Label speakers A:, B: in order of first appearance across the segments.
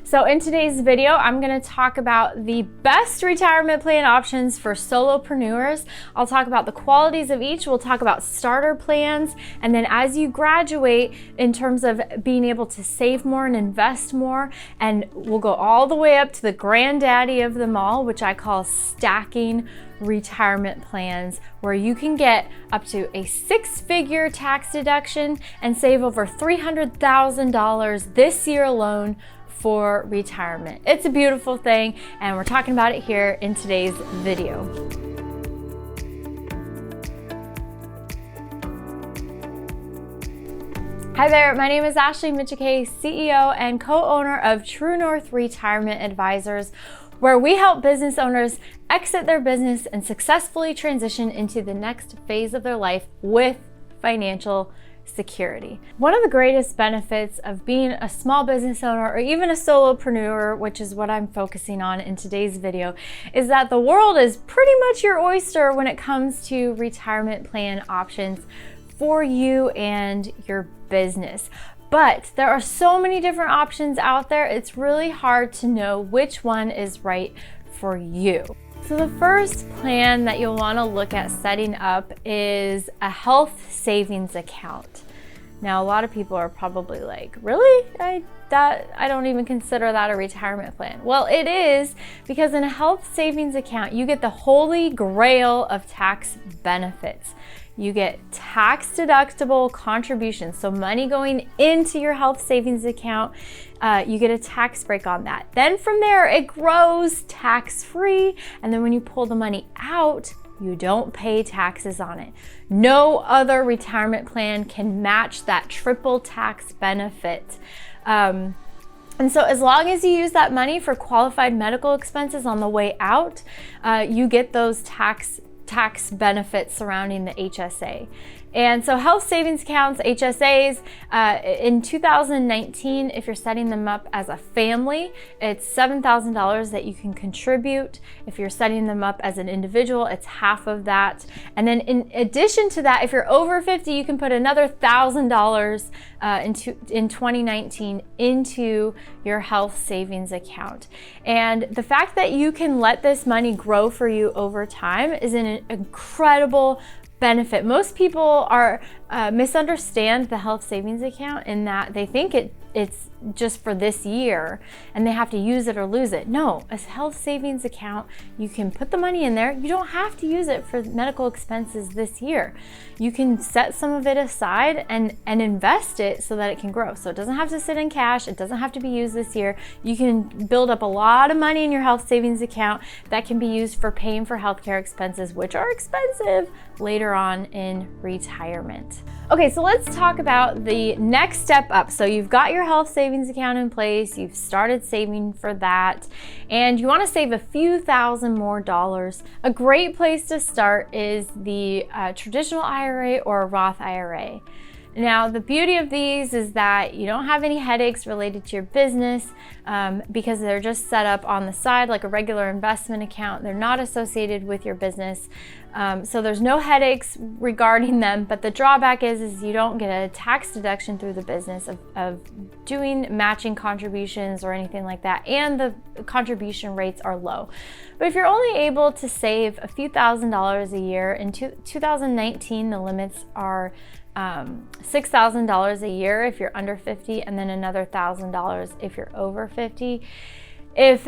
A: So in today's video, I'm going to talk about the best retirement plan options for solopreneurs. I'll talk about the qualities of each. We'll talk about starter plans. And then as you graduate, in terms of being able to save more and invest more, and we'll go all the way up to the granddaddy of them all, which I call stacking retirement plans, where you can get up to a six-figure tax deduction and save over $300,000 this year alone for retirement. It's a beautiful thing, and we're talking about it here in today's video. Hi there, my name is Ashley Micciche, CEO and co-owner of True North Retirement Advisors, where we help business owners exit their business and successfully transition into the next phase of their life with financial security. One of the greatest benefits of being a small business owner or even a solopreneur, which is what I'm focusing on in today's video, is that the world is pretty much your oyster when it comes to retirement plan options for you and your business. But there are so many different options out there, it's really hard to know which one is right for you. So the first plan that you'll want to look at setting up is a health savings account. Now, a lot of people are probably like, really? I don't even consider that a retirement plan. Well, it is, because in a health savings account, you get the holy grail of tax benefits. You get tax deductible contributions, so money going into your health savings account, you get a tax break on that. Then from there, it grows tax-free, and then when you pull the money out, you don't pay taxes on it. No other retirement plan can match that triple tax benefit. And so as long as you use that money for qualified medical expenses on the way out, you get those tax benefits surrounding the HSA. And so health savings accounts, HSAs, in 2019, if you're setting them up as a family, it's $7,000 that you can contribute. If you're setting them up as an individual, it's half of that. And then in addition to that, if you're over 50, you can put another $1,000 in 2019 into your health savings account. And the fact that you can let this money grow for you over time is an incredible benefit. Most people are misunderstand the health savings account in that they think it's just for this year and they have to use it or lose it. No, a health savings account, you can put the money in there. You don't have to use it for medical expenses this year. You can set some of it aside and invest it so that it can grow. So it doesn't have to sit in cash. It doesn't have to be used this year. You can build up a lot of money in your health savings account that can be used for paying for healthcare expenses, which are expensive later on in retirement. Okay, so let's talk about the next step up. So you've got your health savings account in place, you've started saving for that, and you want to save a few thousand more dollars. A great place to start is the traditional IRA or a Roth IRA. Now, the beauty of these is that you don't have any headaches related to your business because they're just set up on the side like a regular investment account. They're not associated with your business. So there's no headaches regarding them, but the drawback is you don't get a tax deduction through the business of doing matching contributions or anything like that, and the contribution rates are low. But if you're only able to save a few $1,000s a year, in 2019 the limits are $6,000 a year if you're under 50, and then another $1,000 if you're over 50. If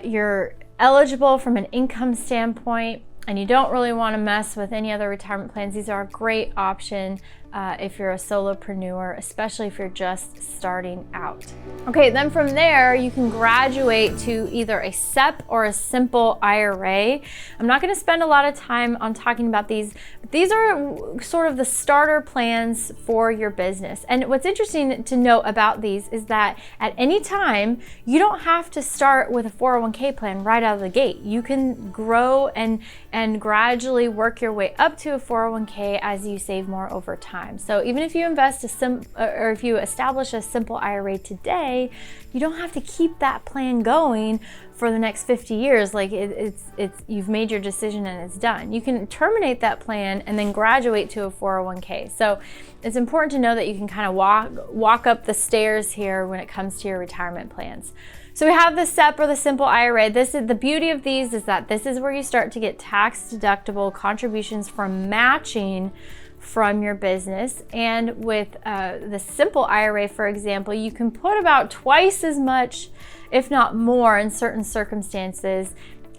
A: you're eligible from an income standpoint and you don't really want to mess with any other retirement plans, these are a great option if you're a solopreneur, especially if you're just starting out. Okay, then from there, you can graduate to either a SEP or a simple IRA. I'm not going to spend a lot of time on talking about these, but these are sort of the starter plans for your business. And what's interesting to note about these is that at any time, you don't have to start with a 401k plan right out of the gate. You can grow and gradually work your way up to a 401k as you save more over time. So even if you invest or if you establish a simple IRA today, you don't have to keep that plan going for the next 50 years. Like it's you've made your decision and it's done. You can terminate that plan and then graduate to a 401k. So it's important to know that you can kind of walk up the stairs here when it comes to your retirement plans. So we have the SEP or the simple IRA. This is the beauty of these, is that this is where you start to get tax deductible contributions from matching from your business. And with the simple IRA, for example, you can put about twice as much, if not more in certain circumstances,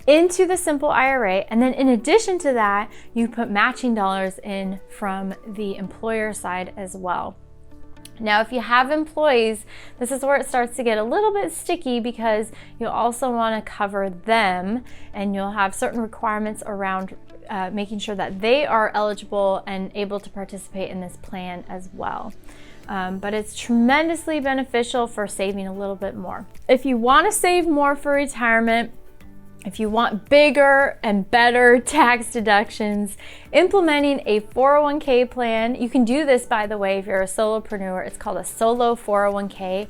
A: into the simple IRA. And then in addition to that, you put matching dollars in from the employer side as well. Now, if you have employees, this is where it starts to get a little bit sticky, because you'll also want to cover them, and you'll have certain requirements around making sure that they are eligible and able to participate in this plan as well. But it's tremendously beneficial for saving a little bit more. If you want to save more for retirement, if you want bigger and better tax deductions, implementing a 401k plan, you can do this, by the way, if you're a solopreneur. It's called a solo 401k.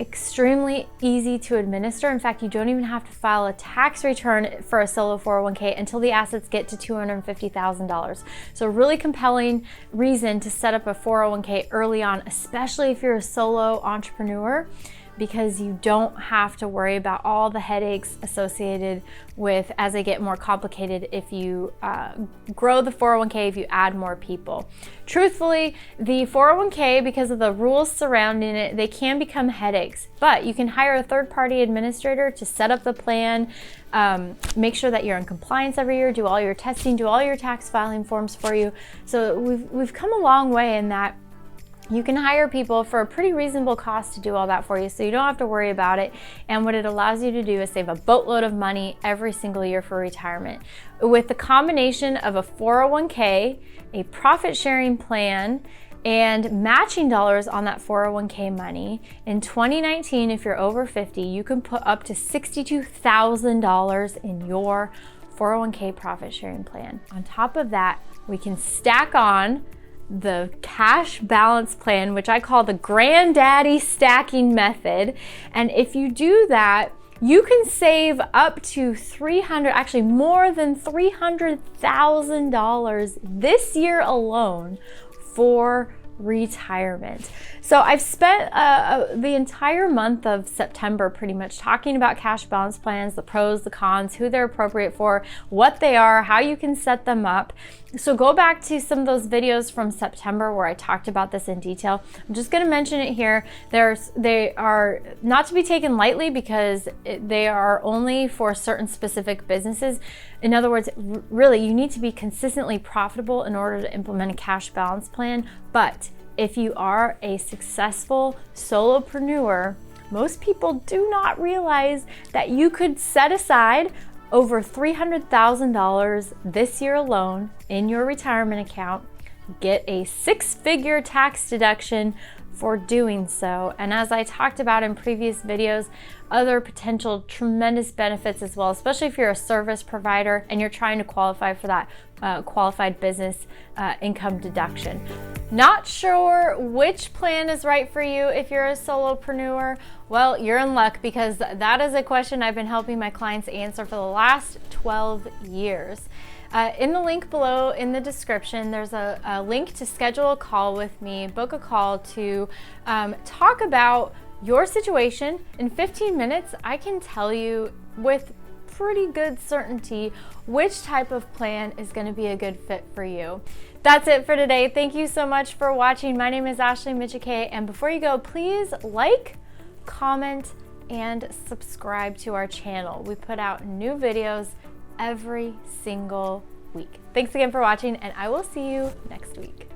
A: Extremely easy to administer. In fact, you don't even have to file a tax return for a solo 401k until the assets get to $250,000. So a really compelling reason to set up a 401k early on, especially if you're a solo entrepreneur, because you don't have to worry about all the headaches associated with, as they get more complicated, if you grow the 401k, if you add more people. Truthfully, the 401k, because of the rules surrounding it, they can become headaches, but you can hire a third-party administrator to set up the plan, make sure that you're in compliance every year, do all your testing, do all your tax filing forms for you. So we've come a long way in that you can hire people for a pretty reasonable cost to do all that for you, so you don't have to worry about it. And what it allows you to do is save a boatload of money every single year for retirement. With the combination of a 401k, a profit sharing plan, and matching dollars on that 401k money, in 2019, if you're over 50, you can put up to $62,000 in your 401k profit sharing plan. On top of that, we can stack on the cash balance plan, which I call the granddaddy stacking method. And if you do that, you can save up to actually more than $300,000 this year alone for retirement. So I've spent the entire month of September pretty much talking about cash balance plans, the pros, the cons, who they're appropriate for, what they are, how you can set them up. So go back to some of those videos from September where I talked about this in detail. I'm just going to mention it here. They are not to be taken lightly, because they are only for certain specific businesses. In other words, really, you need to be consistently profitable in order to implement a cash balance plan. But if you are a successful solopreneur, most people do not realize that you could set aside over $300,000 this year alone in your retirement account, get a six-figure tax deduction for doing so. And as I talked about in previous videos, other potential tremendous benefits as well, especially if you're a service provider and you're trying to qualify for that qualified business income deduction. Not sure which plan is right for you if you're a solopreneur? Well, you're in luck, because that is a question I've been helping my clients answer for the last 12 years. In the link below in the description, there's a link to schedule a call with me, book a call to talk about your situation. In 15 minutes, I can tell you with pretty good certainty which type of plan is going to be a good fit for you. That's it for today. Thank you so much for watching. My name is Ashley Micciche, and before you go, please like, comment, and subscribe to our channel. We put out new videos every single week. Thanks again for watching, and I will see you next week.